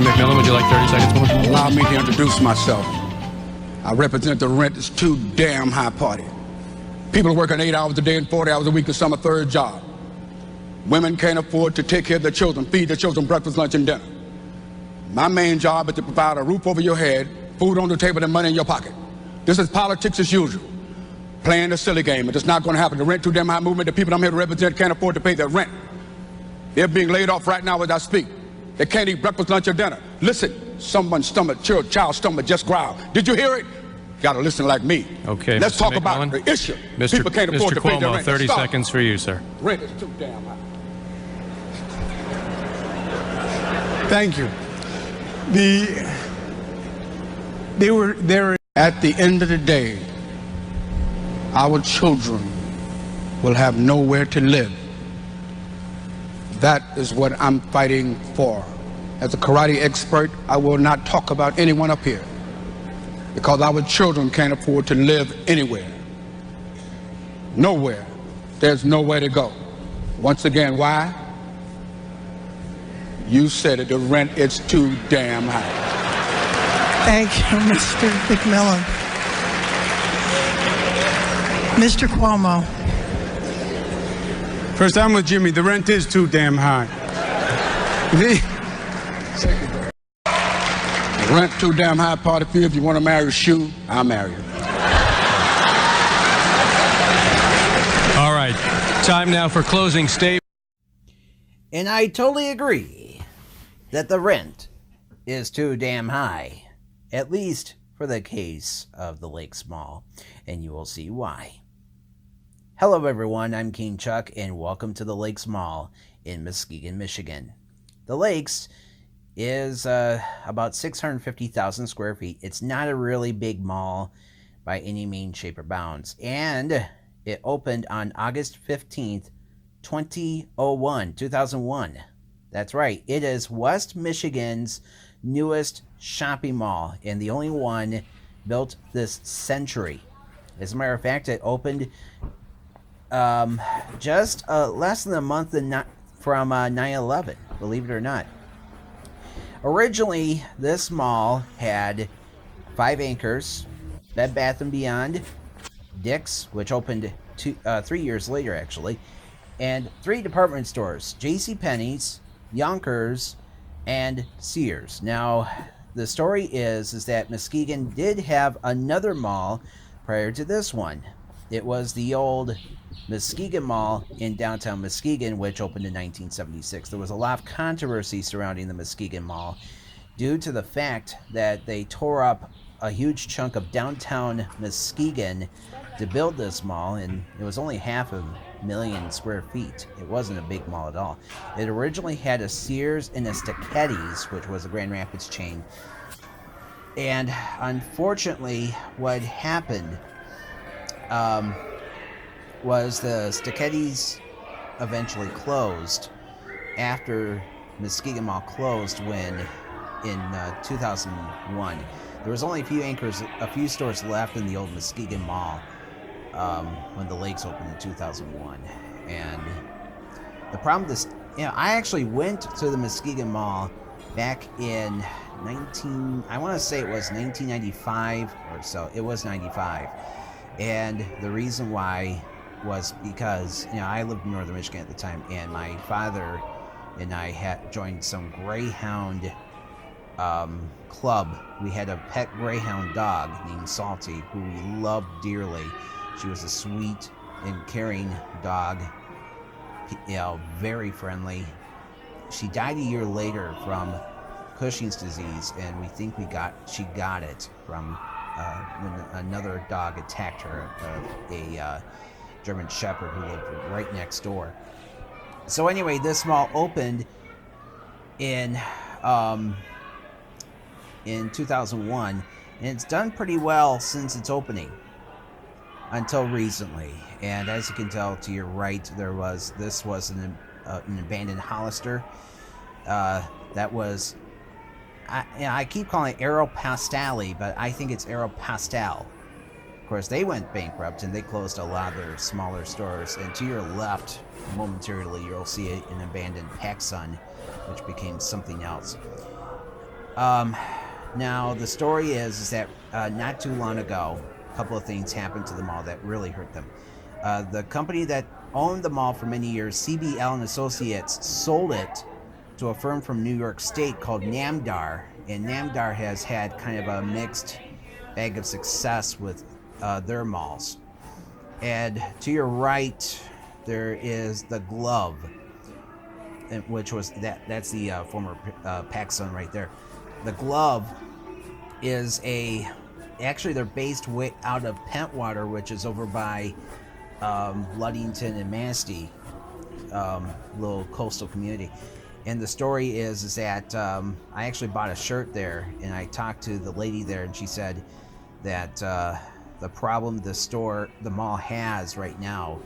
Mr. McMillan, would you like 30 seconds more? Allow me to introduce myself. I represent the rent is too damn high party. People are working 8 hours a day and 40 hours a week and some a third job. Women can't afford to take care of their children, feed their children breakfast, lunch, and dinner. My main job is to provide a roof over your head, food on the table, and money in your pocket. This is politics as usual. Playing a silly game. It's not going to happen. The rent too damn high movement, the people I'm here to represent can't afford to pay their rent. They're being laid off right now as I speak. They can't eat breakfast, lunch, or dinner. Listen, someone's stomach, child's stomach just growled. Did you hear it? You gotta listen like me. Okay, let's Mr. talk McMillan. about the issue. Mr. People can't afford to pay their Cuomo, rent. 30 seconds for you, sir. Rent is too damn high. Thank you. They were there. At the end of the day, our children will have nowhere to live. That is what I'm fighting for. As a karate expert, I will not talk about anyone up here because our children can't afford to live anywhere. Nowhere. There's nowhere to go. Once again, why? You said it, the rent is too damn high. Thank you, Mr. McMillan. Mr. Cuomo. First, I'm with Jimmy. The rent is too damn high. The rent too damn high, party for you. If you want to marry a shoe, I'll marry you. All right, time now for closing statement. And I totally agree that the rent is too damn high, at least for the case of the Lakes Mall, and you will see why. Hello everyone, I'm King Chuck, and welcome to the Lakes Mall in Muskegon, Michigan. The Lakes is about 650,000 square feet. It's not a really big mall by any means, shape, or bounds, and it opened on August 15th, 2001. That's right, it is West Michigan's newest shopping mall and the only one built this century. As a matter of fact, it opened just less than a month from 9/11, believe it or not. Originally, this mall had 5 anchors: Bed Bath & Beyond, Dick's, which opened 3 years later actually, and 3 department stores: JCPenney's, Yonkers, and Sears. Now, the story is that Muskegon did have another mall prior to this one. It was the old Muskegon Mall in downtown Muskegon, which opened in 1976. There was a lot of controversy surrounding the Muskegon Mall due to the fact that they tore up a huge chunk of downtown Muskegon to build this mall, and it was only 500,000 square feet. It wasn't a big mall at all. It originally had a Sears and a Stachetti's, which was a Grand Rapids chain. And unfortunately, what happened was the Stachetti's eventually closed after Muskegon Mall closed when in 2001. There was only a few stores left in the old Muskegon Mall when the Lakes opened in 2001. And the problem with this, I actually went to the Muskegon Mall back in I want to say it was 1995 or so. It was 95. And the reason why was because, I lived in northern Michigan at the time, and my father and I had joined some greyhound club. We had a pet greyhound dog named Salty, who we loved dearly. She was a sweet and caring dog, very friendly. She died a year later from Cushing's disease, and we think she got it from when another dog attacked her, a German Shepherd who lived right next door. So anyway, this mall opened in 2001, and it's done pretty well since its opening until recently. And as you can tell to your right, this was an abandoned Hollister. That was, I keep calling it Aeropostale, but I think it's Aeropostale. Of course, they went bankrupt and they closed a lot of their smaller stores. And to your left, momentarily, you'll see an abandoned PacSun, which became something else. Now, the story is that not too long ago, a couple of things happened to the mall that really hurt them. The company that owned the mall for many years, CBL and Associates, sold it to a firm from New York State called Namdar, and Namdar has had kind of a mixed bag of success with their malls. And to your right, there is the Glove, which was that's the former PacSun right there. The Glove is actually they're based out of Pentwater, which is over by Ludington and Manistee, little coastal community. And the story is that I actually bought a shirt there, and I talked to the lady there, and she said that the problem the mall has right now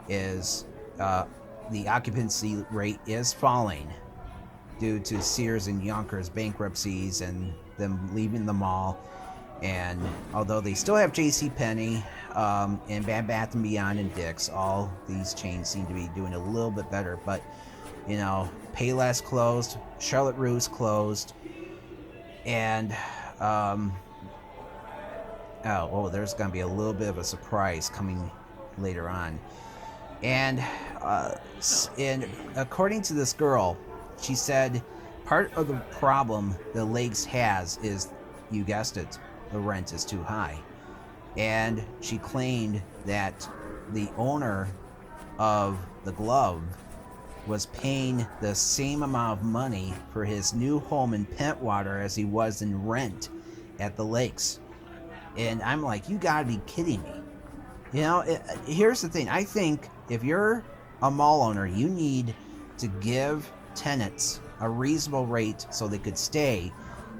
is the occupancy rate is falling due to Sears and Yonkers bankruptcies and them leaving the mall. And although they still have JCPenney and Bed Bath & Beyond and Dick's, all these chains seem to be doing a little bit better. But, you know, Payless closed, Charlotte Russe closed, and there's going to be a little bit of a surprise coming later on. And according to this girl, she said part of the problem the Lakes has is, you guessed it, the rent is too high. And she claimed that the owner of the Glove was paying the same amount of money for his new home in Pentwater as he was in rent at the Lakes. And I'm like, you gotta be kidding me. You know, here's the thing. I think if you're a mall owner, you need to give tenants a reasonable rate so they could stay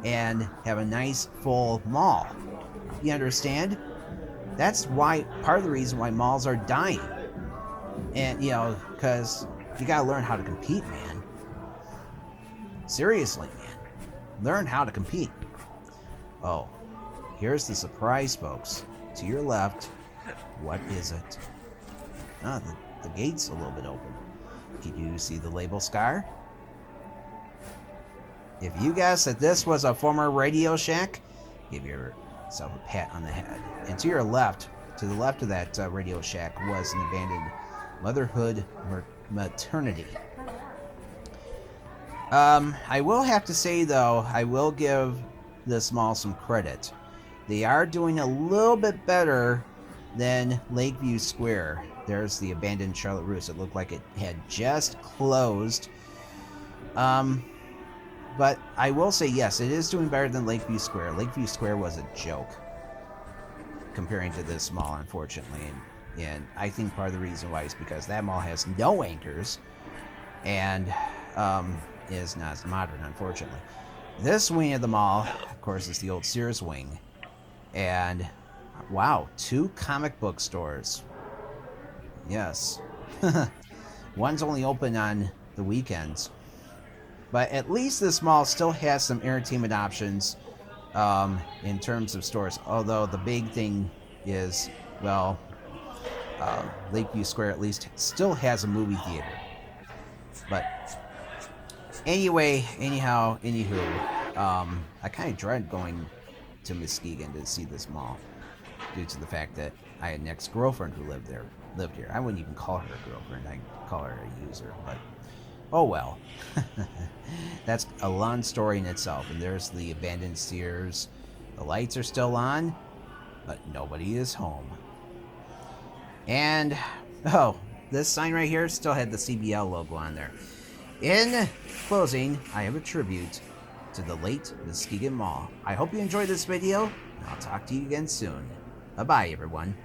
and have a nice full mall. You understand? That's why, part of the reason why malls are dying. And, you know, because you gotta learn how to compete, man. Seriously, man. Learn how to compete. Oh, here's the surprise, folks. To your left, what is it? The gate's a little bit open. Can you see the label scar? If you guessed that this was a former Radio Shack, give yourself a pat on the head. And to your left, to the left of that Radio Shack, was an abandoned motherhood maternity. I will have to say, though, I will give this mall some credit. They are doing a little bit better than Lakeview Square. There's the abandoned Charlotte Russe. It looked like it had just closed. But I will say, yes, it is doing better than Lakeview Square. Lakeview Square was a joke comparing to this mall, unfortunately. And I think part of the reason why is because that mall has no anchors and is not as modern, unfortunately. This wing of the mall, of course, is the old Sears wing. And, wow, 2 comic book stores. Yes. One's only open on the weekends. But at least this mall still has some entertainment options in terms of stores. Although the big thing is, well, Lakeview Square at least still has a movie theater. But anywho, I kind of dread going to Muskegon to see this mall due to the fact that I had an ex-girlfriend who lived here. I wouldn't even call her a girlfriend. I'd call her a user, but oh well. That's a long story in itself. And there's the abandoned Sears. The lights are still on, but nobody is home. And, this sign right here still had the CBL logo on there. In closing, I have a tribute to the late Muskegon Mall. I hope you enjoyed this video, and I'll talk to you again soon. Bye-bye, everyone.